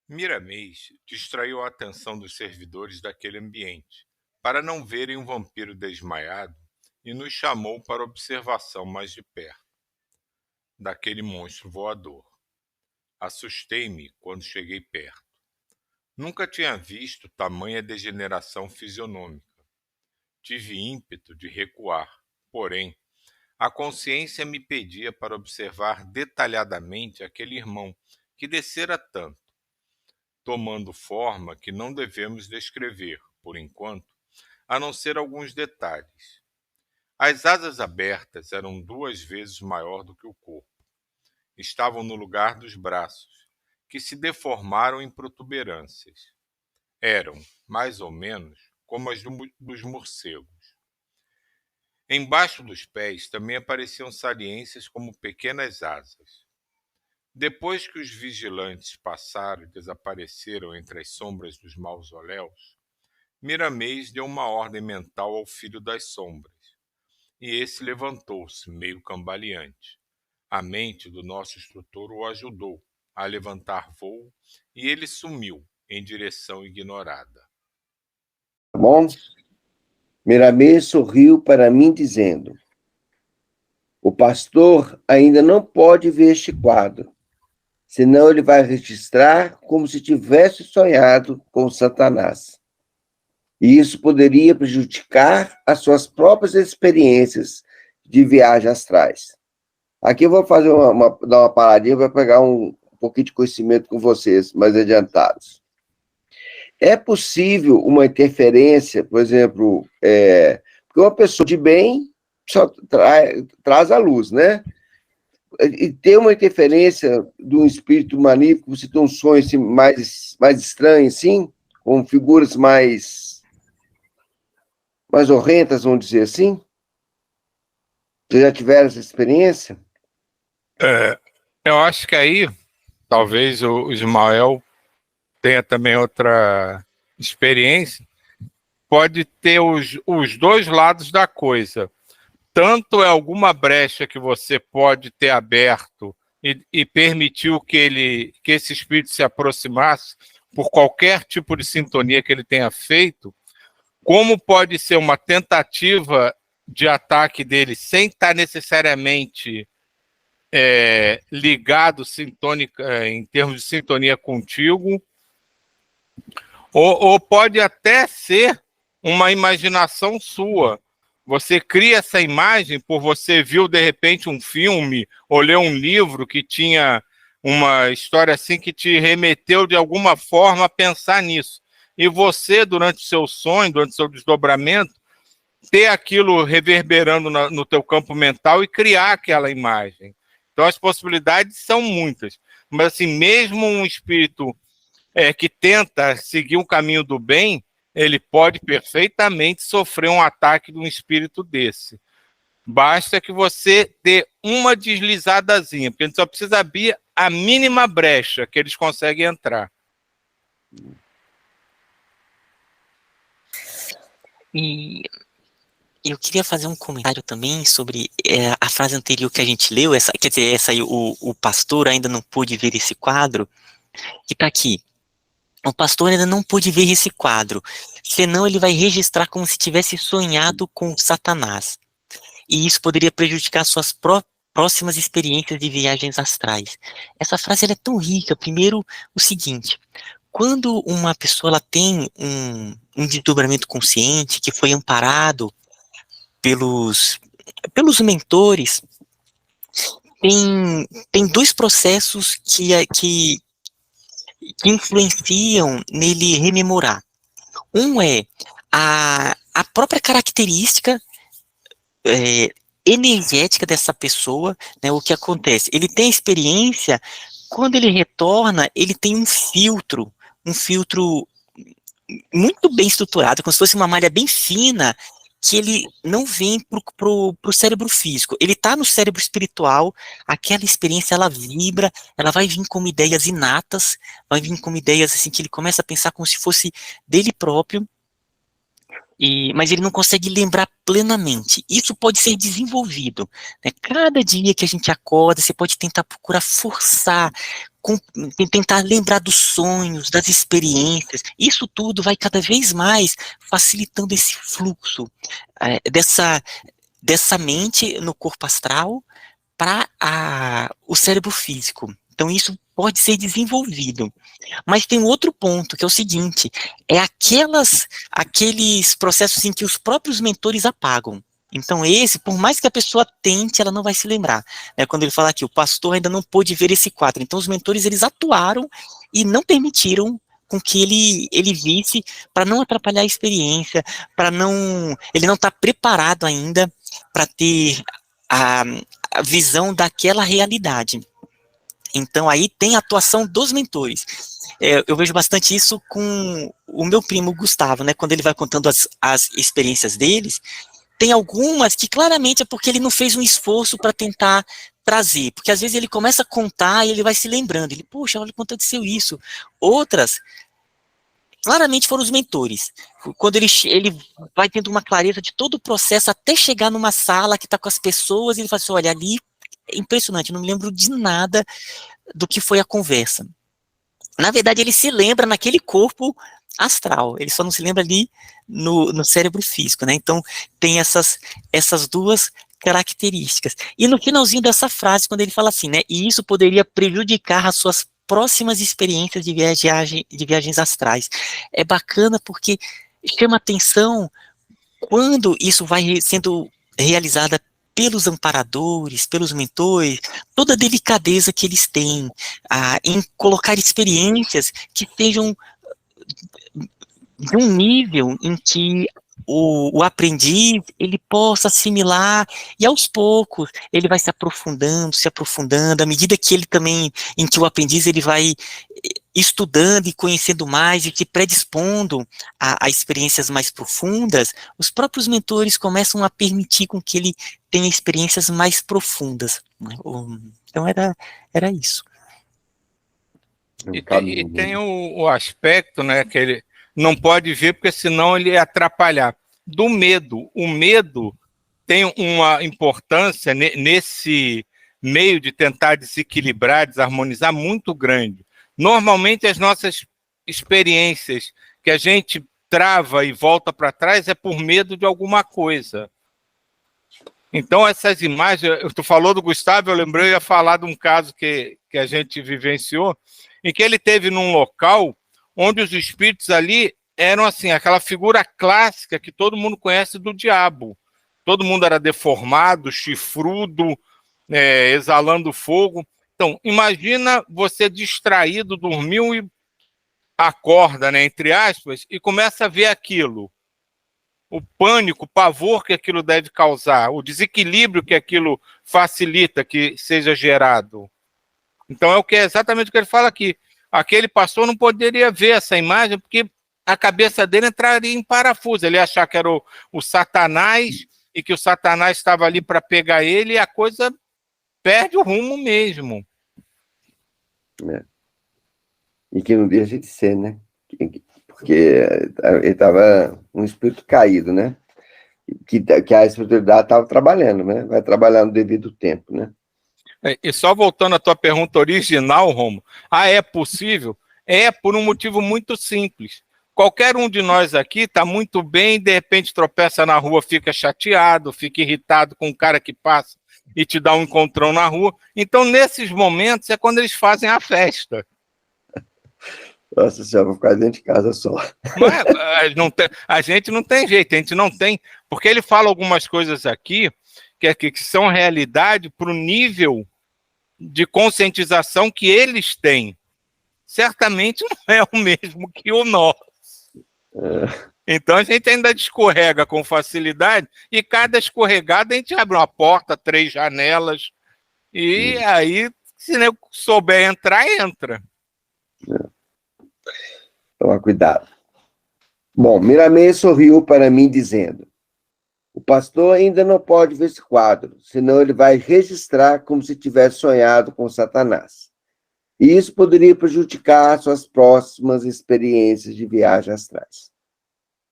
Miramês distraiu a atenção dos servidores daquele ambiente, para não verem um vampiro desmaiado, e nos chamou para observação mais de perto daquele monstro voador. Assustei-me quando cheguei perto. Nunca tinha visto tamanha degeneração fisionômica. Tive ímpeto de recuar, porém, a consciência me pedia para observar detalhadamente aquele irmão que descera tanto, tomando forma que não devemos descrever, por enquanto, a não ser alguns detalhes. As asas abertas eram 2 vezes maior do que o corpo. Estavam no lugar dos braços, que se deformaram em protuberâncias. Eram, mais ou menos, como as dos morcegos. Embaixo dos pés também apareciam saliências como pequenas asas. Depois que os vigilantes passaram e desapareceram entre as sombras dos mausoléus, Miramês deu uma ordem mental ao filho das sombras, e esse levantou-se, meio cambaleante. A mente do nosso instrutor o ajudou a levantar voo e ele sumiu em direção ignorada. Tá bom? Miramês sorriu para mim, dizendo: o pastor ainda não pode ver este quadro, senão ele vai registrar como se tivesse sonhado com Satanás. E isso poderia prejudicar as suas próprias experiências de viagens astrais. Aqui eu vou fazer dar uma paradinha para pegar um pouquinho de conhecimento com vocês, mais adiantados. É possível uma interferência, por exemplo, porque uma pessoa de bem só traz a luz, né? E ter uma interferência de um espírito maníaco, você tem um sonho assim, mais estranho, assim, com figuras mais horrendas, vamos dizer assim? Vocês já tiveram essa experiência? Eu acho que aí, talvez o Ismael tenha também outra experiência. Pode ter os dois lados da coisa. Tanto é alguma brecha que você pode ter aberto e permitiu que esse espírito se aproximasse por qualquer tipo de sintonia que ele tenha feito, como pode ser uma tentativa de ataque dele sem estar necessariamente ligado em termos de sintonia contigo, ou pode até ser uma imaginação sua. Você cria essa imagem por você viu, de repente, um filme ou leu um livro que tinha uma história assim que te remeteu, de alguma forma, a pensar nisso. E você, durante o seu sonho, durante o seu desdobramento, ter aquilo reverberando no teu campo mental e criar aquela imagem. Então, as possibilidades são muitas. Mas, assim, mesmo um espírito que tenta seguir um caminho do bem, ele pode perfeitamente sofrer um ataque de um espírito desse. Basta que você dê uma deslizadazinha, porque a gente só precisa abrir a mínima brecha que eles conseguem entrar. E eu queria fazer um comentário também sobre a frase anterior que a gente leu, quer dizer, essa aí, o pastor ainda não pôde ver esse quadro, que está aqui. O pastor ainda não pôde ver esse quadro, senão ele vai registrar como se tivesse sonhado com Satanás. E isso poderia prejudicar suas próximas experiências de viagens astrais. Essa frase ela é tão rica. Primeiro, o seguinte: quando uma pessoa ela tem um desdobramento consciente, que foi amparado pelos mentores, tem dois processos que influenciam nele rememorar. Um é a própria característica energética dessa pessoa, né? O que acontece? Ele tem experiência, quando ele retorna, ele tem um filtro muito bem estruturado, como se fosse uma malha bem fina, que ele não vem pro cérebro físico, ele tá no cérebro espiritual, aquela experiência ela vibra, ela vai vir como ideias inatas, vai vir como ideias assim que ele começa a pensar como se fosse dele próprio, Mas ele não consegue lembrar plenamente. Isso pode ser desenvolvido, né? Cada dia que a gente acorda, você pode tentar procurar forçar, tentar lembrar dos sonhos, das experiências. Isso tudo vai cada vez mais facilitando esse fluxo dessa mente no corpo astral para o cérebro físico. Então isso pode ser desenvolvido. Mas tem um outro ponto, que é o seguinte, é aqueles processos em que os próprios mentores apagam. Então por mais que a pessoa tente, ela não vai se lembrar. Quando ele fala aqui, o pastor ainda não pôde ver esse quadro. Então os mentores, eles atuaram e não permitiram com que ele visse, para não atrapalhar a experiência, ele não está preparado ainda para ter a visão daquela realidade. Então aí tem a atuação dos mentores. Eu vejo bastante isso com o meu primo Gustavo, né? Quando ele vai contando as experiências deles, tem algumas que claramente é porque ele não fez um esforço para tentar trazer, porque às vezes ele começa a contar e ele vai se lembrando, poxa, olha quanto aconteceu isso. Outras, claramente foram os mentores. Quando ele vai tendo uma clareza de todo o processo até chegar numa sala que está com as pessoas, ele fala assim, olha, ali é impressionante, eu não me lembro de nada do que foi a conversa. Na verdade, ele se lembra naquele corpo astral, ele só não se lembra ali no cérebro físico, né? Então, tem essas duas características. E no finalzinho dessa frase, quando ele fala assim, né? E isso poderia prejudicar as suas próximas experiências de viagens astrais. É bacana porque chama atenção quando isso vai sendo realizada pelos amparadores, pelos mentores, toda a delicadeza que eles têm em colocar experiências que sejam de um nível em que o aprendiz ele possa assimilar, e aos poucos ele vai se aprofundando, à medida que ele também, em que o aprendiz ele vai estudando e conhecendo mais e que predispondo a experiências mais profundas, os próprios mentores começam a permitir com que ele tenha experiências mais profundas. Então era isso. E tem o aspecto, né, que ele não pode ver, porque senão ele ia atrapalhar. Do medo. O medo tem uma importância nesse meio de tentar desequilibrar, desarmonizar, muito grande. Normalmente, as nossas experiências que a gente trava e volta para trás é por medo de alguma coisa. Então, essas imagens... Tu falou do Gustavo, eu lembrei, eu ia falar de um caso que a gente vivenciou, em que ele teve num local onde os espíritos ali eram assim, aquela figura clássica que todo mundo conhece do diabo. Todo mundo era deformado, chifrudo, exalando fogo. Então, imagina você distraído, dormiu e acorda, né, entre aspas, e começa a ver aquilo. O pânico, o pavor que aquilo deve causar, o desequilíbrio que aquilo facilita que seja gerado. Então, é exatamente o que ele fala aqui. Aquele pastor não poderia ver essa imagem porque a cabeça dele entraria em parafuso. Ele ia achar que era o Satanás e que o Satanás estava ali para pegar ele e a coisa perde o rumo mesmo. E que não deixa de ser, né? Porque ele estava um espírito caído, né? Que a espiritualidade estava trabalhando, né? Vai trabalhar no devido tempo, né? E só voltando à tua pergunta original, Romo, é possível? É por um motivo muito simples. Qualquer um de nós aqui está muito bem, de repente tropeça na rua, fica chateado, fica irritado com o cara que passa e te dá um encontrão na rua. Então, nesses momentos, é quando eles fazem a festa. Nossa senhora, vou ficar dentro de casa só. A gente não tem jeito, a gente não tem... Porque ele fala algumas coisas aqui que são realidade para o nível de conscientização que eles têm. Certamente não é o mesmo que o nosso. Então a gente ainda escorrega com facilidade e cada escorregada a gente abre uma porta, 3 janelas e aí, se não souber entrar, entra. Toma cuidado. Bom, Miramê sorriu para mim dizendo: o pastor ainda não pode ver esse quadro, senão ele vai registrar como se tivesse sonhado com Satanás. E isso poderia prejudicar suas próximas experiências de viagem astrais.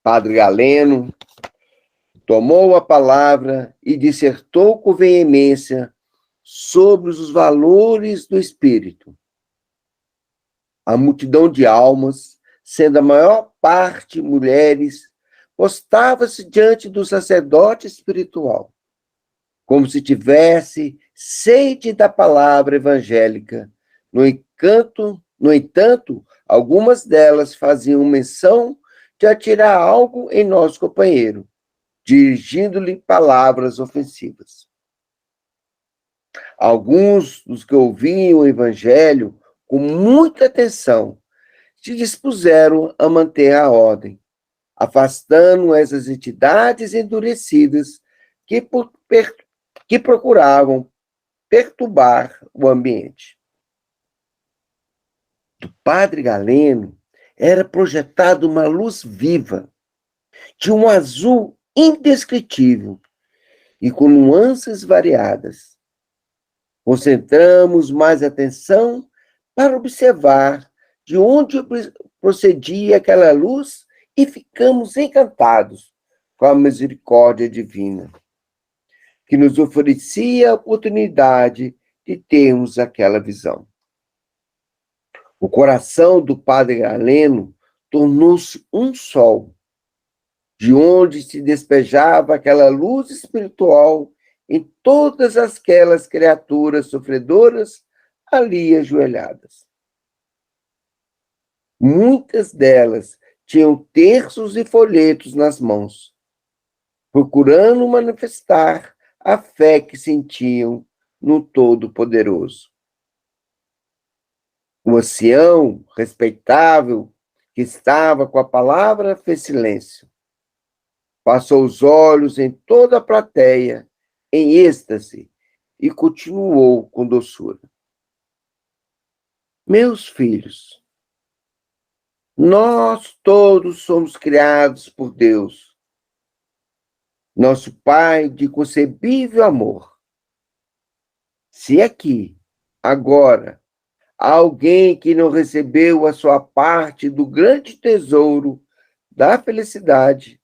Padre Galeno tomou a palavra e dissertou com veemência sobre os valores do espírito. A multidão de almas, sendo a maior parte mulheres, postava-se diante do sacerdote espiritual, como se tivesse sede da palavra evangélica. No entanto, algumas delas faziam menção de atirar algo em nosso companheiro, dirigindo-lhe palavras ofensivas. Alguns dos que ouviam o evangelho com muita atenção se dispuseram a manter a ordem, afastando essas entidades endurecidas que procuravam perturbar o ambiente. Do Padre Galeno era projetada uma luz viva, de um azul indescritível e com nuances variadas. Concentramos mais atenção para observar de onde procedia aquela luz e ficamos encantados com a misericórdia divina, que nos oferecia a oportunidade de termos aquela visão. O coração do Padre Galeno tornou-se um sol, de onde se despejava aquela luz espiritual em todas aquelas criaturas sofredoras ali ajoelhadas. Muitas delas tinham terços e folhetos nas mãos, procurando manifestar a fé que sentiam no Todo-Poderoso. O ancião respeitável que estava com a palavra fez silêncio. Passou os olhos em toda a plateia, em êxtase, e continuou com doçura. Meus filhos, nós todos somos criados por Deus, nosso Pai de concebível amor. Se aqui, agora, há alguém que não recebeu a sua parte do grande tesouro da felicidade,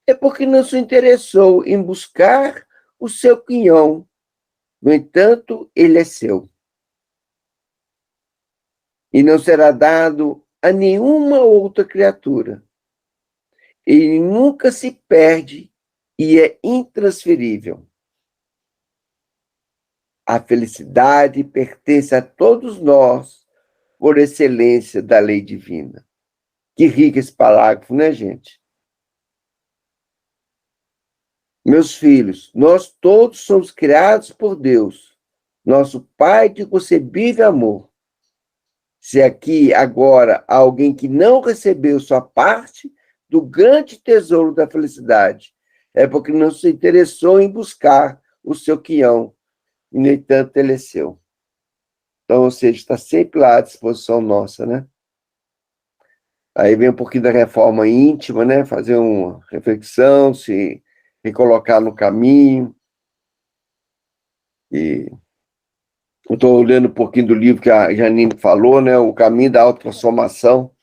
é porque não se interessou em buscar o seu quinhão. No entanto, ele é seu. E não será dado a nenhuma outra criatura. Ele nunca se perde e é intransferível. A felicidade pertence a todos nós por excelência da lei divina. Que rico esse parágrafo, né, gente? Meus filhos, nós todos somos criados por Deus, nosso Pai de concebível amor. Se aqui, agora, há alguém que não recebeu sua parte do grande tesouro da felicidade, é porque não se interessou em buscar o seu quinhão, e, no entanto, ele é seu. Então, ou seja, está sempre lá à disposição nossa, né? Aí vem um pouquinho da reforma íntima, né? Fazer uma reflexão, se recolocar no caminho. E eu estou olhando um pouquinho do livro que a Janine falou, né? O caminho da autotransformação.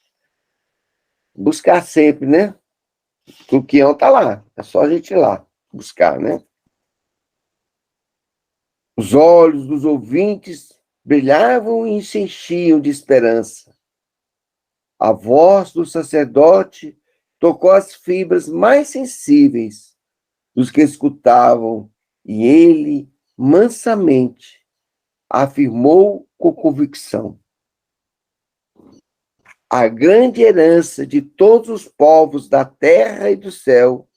Buscar sempre, né? O quinhão está lá. É só a gente ir lá buscar, né? Os olhos dos ouvintes brilhavam e se enchiam de esperança. A voz do sacerdote tocou as fibras mais sensíveis dos que escutavam, e ele, mansamente, afirmou com convicção: a grande herança de todos os povos da terra e do céu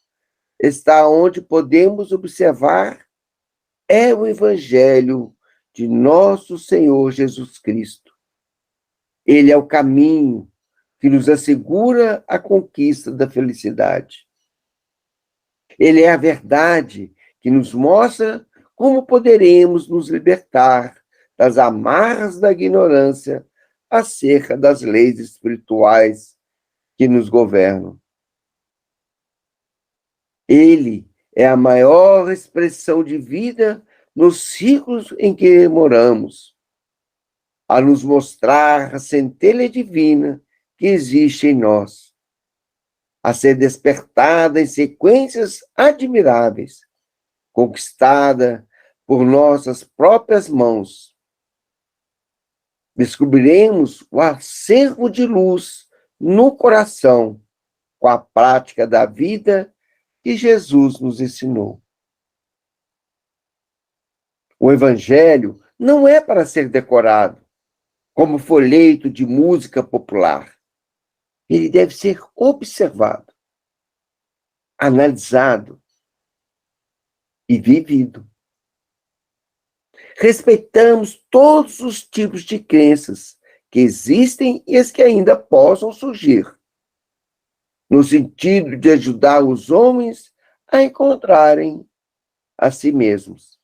está onde podemos observar é o Evangelho de nosso Senhor Jesus Cristo. Ele é o caminho que nos assegura a conquista da felicidade. Ele é a verdade que nos mostra como poderemos nos libertar das amarras da ignorância acerca das leis espirituais que nos governam. Ele é a maior expressão de vida nos ciclos em que moramos, a nos mostrar a centelha divina que existe em nós. a ser despertada em sequências admiráveis, conquistada por nossas próprias mãos. Descobriremos o acervo de luz no coração com a prática da vida que Jesus nos ensinou. O Evangelho não é para ser decorado, como folheto de música popular. Ele deve ser observado, analisado e vivido. Respeitamos todos os tipos de crenças que existem e as que ainda possam surgir, no sentido de ajudar os homens a encontrarem a si mesmos.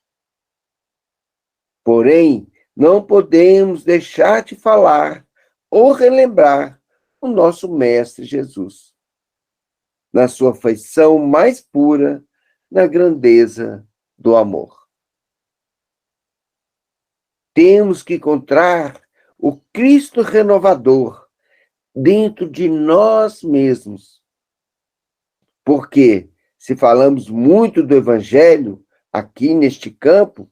Porém, não podemos deixar de falar ou relembrar o nosso Mestre Jesus, na sua feição mais pura, na grandeza do amor. Temos que encontrar o Cristo renovador dentro de nós mesmos. Porque, se falamos muito do Evangelho aqui neste campo,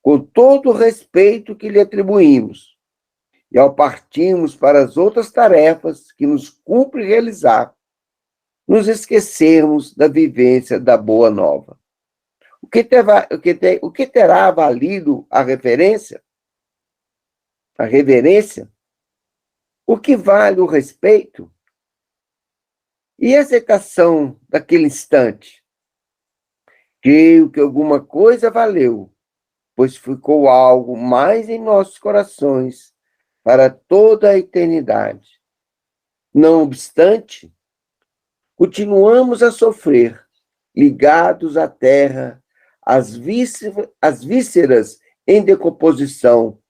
com todo o respeito que lhe atribuímos, e ao partirmos para as outras tarefas que nos cumpre realizar, nos esquecermos da vivência da Boa Nova. O que terá valido a reverência? A reverência? O que vale o respeito? E a aceitação daquele instante? Creio que alguma coisa valeu, pois ficou algo mais em nossos corações para toda a eternidade. Não obstante, continuamos a sofrer, ligados à terra, às vísceras em decomposição,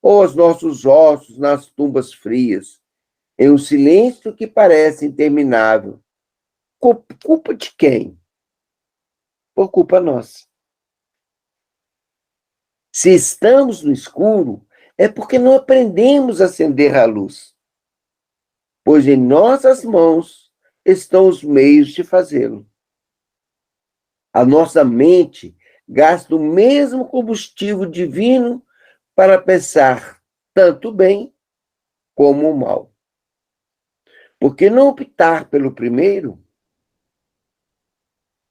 ou aos nossos ossos nas tumbas frias, em um silêncio que parece interminável. Culpa de quem? Por culpa nossa. Se estamos no escuro, é porque não aprendemos a acender a luz, pois em nossas mãos estão os meios de fazê-lo. A nossa mente gasta o mesmo combustível divino para pensar tanto bem como o mal. Por que não optar pelo primeiro?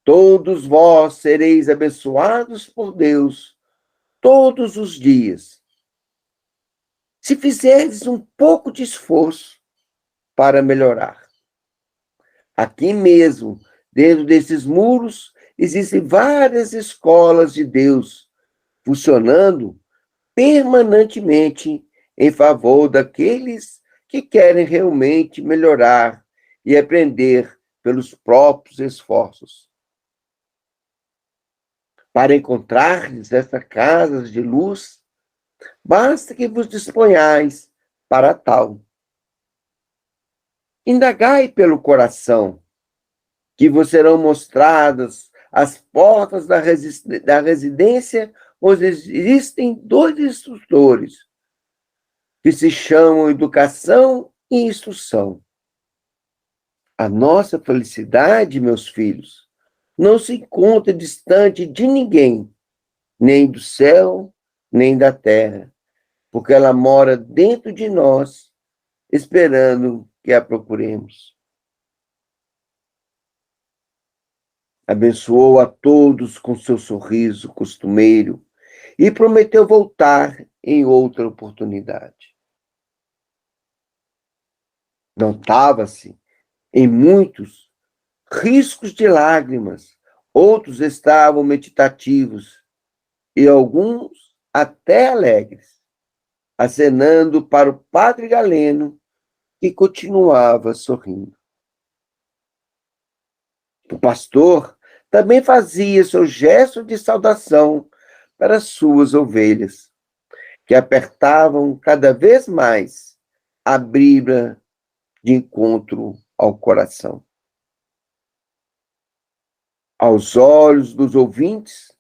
Todos vós sereis abençoados por Deus todos os dias, se fizerdes um pouco de esforço para melhorar. Aqui mesmo, dentro desses muros, existem várias escolas de Deus funcionando permanentemente em favor daqueles que querem realmente melhorar e aprender pelos próprios esforços. Para encontrar-lhes essas casas de luz, basta que vos disponhais para tal. Indagai pelo coração, que vos serão mostradas as portas da residência onde existem 2 instrutores, que se chamam educação e instrução. A nossa felicidade, meus filhos, não se encontra distante de ninguém, nem do céu, nem da terra, porque ela mora dentro de nós, esperando que a procuremos. Abençoou a todos com seu sorriso costumeiro e prometeu voltar em outra oportunidade. Notava-se em muitos riscos de lágrimas, outros estavam meditativos e alguns até alegres, acenando para o padre Galeno, que continuava sorrindo. O pastor também fazia seu gesto de saudação para suas ovelhas, que apertavam cada vez mais a Bíblia de encontro ao coração. Aos olhos dos ouvintes,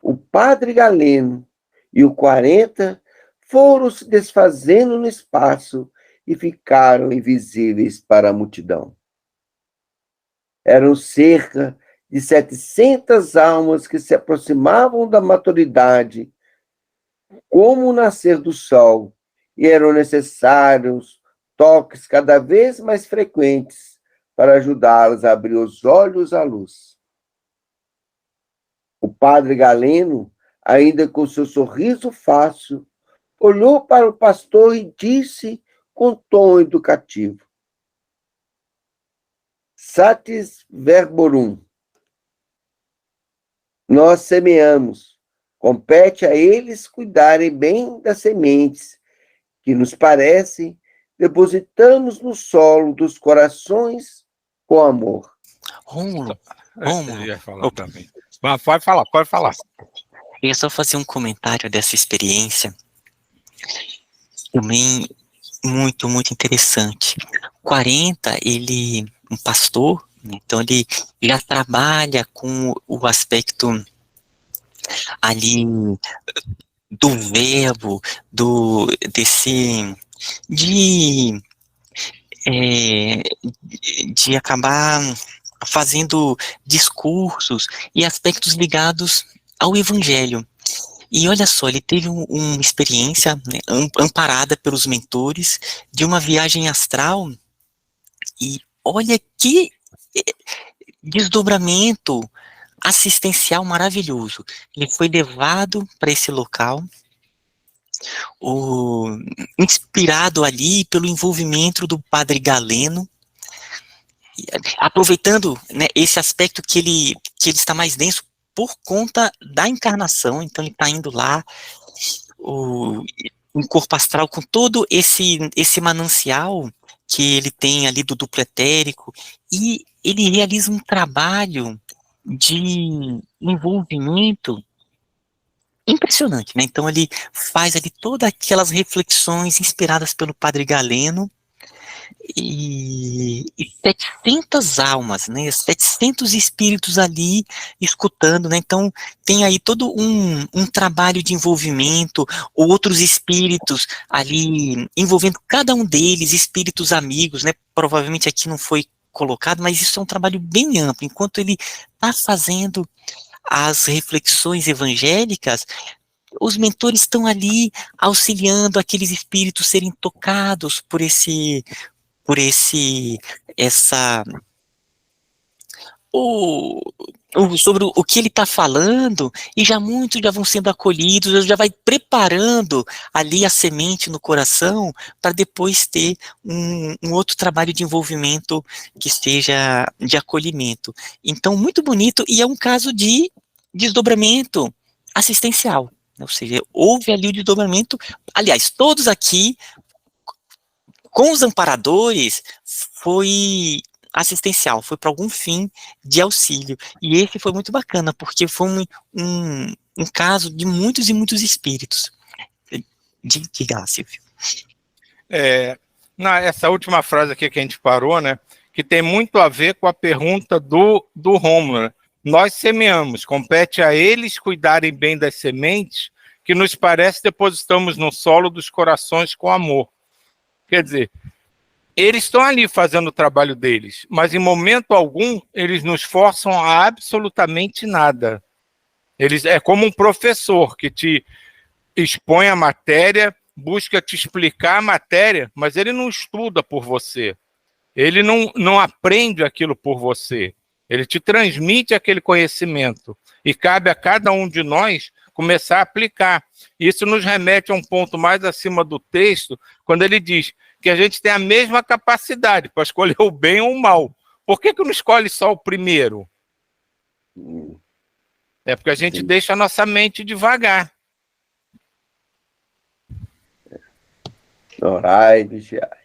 o padre Galeno e o 40 foram se desfazendo no espaço e ficaram invisíveis para a multidão. Eram cerca de 700 almas que se aproximavam da maturidade, como o nascer do sol, e eram necessários toques cada vez mais frequentes para ajudá-las a abrir os olhos à luz. O padre Galeno, ainda com seu sorriso fácil, olhou para o pastor e disse com tom educativo: Satis verborum. Nós semeamos. Compete a eles cuidarem bem das sementes que, nos parece, depositamos no solo dos corações com amor. Rômulo, Eu ia falar também. Mas pode falar. Eu ia só fazer um comentário dessa experiência, também muito, muito interessante. 40, ele, um pastor, né, então ele já trabalha com o aspecto ali do verbo, de, é, de acabar fazendo discursos e aspectos ligados ao evangelho. E olha só, ele teve uma experiência, né, amparada pelos mentores de uma viagem astral, e olha que desdobramento assistencial maravilhoso. Ele foi levado para esse local, inspirado ali pelo envolvimento do padre Galeno, aproveitando, né, esse aspecto que ele está mais denso por conta da encarnação. Então ele está indo lá, um corpo astral com todo esse manancial que ele tem ali do duplo etérico, e ele realiza um trabalho de envolvimento impressionante, né? Então ele faz ali todas aquelas reflexões inspiradas pelo padre Galeno, e 700 almas, né, 700 espíritos ali escutando, né, então tem aí todo um trabalho de envolvimento, outros espíritos ali envolvendo cada um deles, espíritos amigos, né, provavelmente aqui não foi colocado, mas isso é um trabalho bem amplo. Enquanto ele está fazendo as reflexões evangélicas, os mentores estão ali auxiliando aqueles espíritos serem tocados por sobre o que ele está falando, e já muitos já vão sendo acolhidos, já vai preparando ali a semente no coração para depois ter um outro trabalho de envolvimento que seja de acolhimento. Então, muito bonito, e é um caso de desdobramento assistencial, ou seja, houve ali o desdobramento. Aliás, todos aqui com os amparadores foi assistencial, foi para algum fim de auxílio. E esse foi muito bacana, porque foi um caso de muitos e muitos espíritos. Diga, Silvio. Essa última frase aqui que a gente parou, né, que tem muito a ver com a pergunta do Rômulo, né? Nós semeamos, compete a eles cuidarem bem das sementes que, nos parece, depositamos no solo dos corações com amor. Quer dizer, eles estão ali fazendo o trabalho deles, mas em momento algum eles nos forçam a absolutamente nada. É como um professor que te expõe a matéria, busca te explicar a matéria, mas ele não estuda por você. Ele não aprende aquilo por você. Ele te transmite aquele conhecimento. E cabe a cada um de nós começar a aplicar. Isso nos remete a um ponto mais acima do texto, quando ele diz que a gente tem a mesma capacidade para escolher o bem ou o mal. Por que não escolhe só o primeiro? É porque a gente deixa a nossa mente devagar. Orai e vigiai.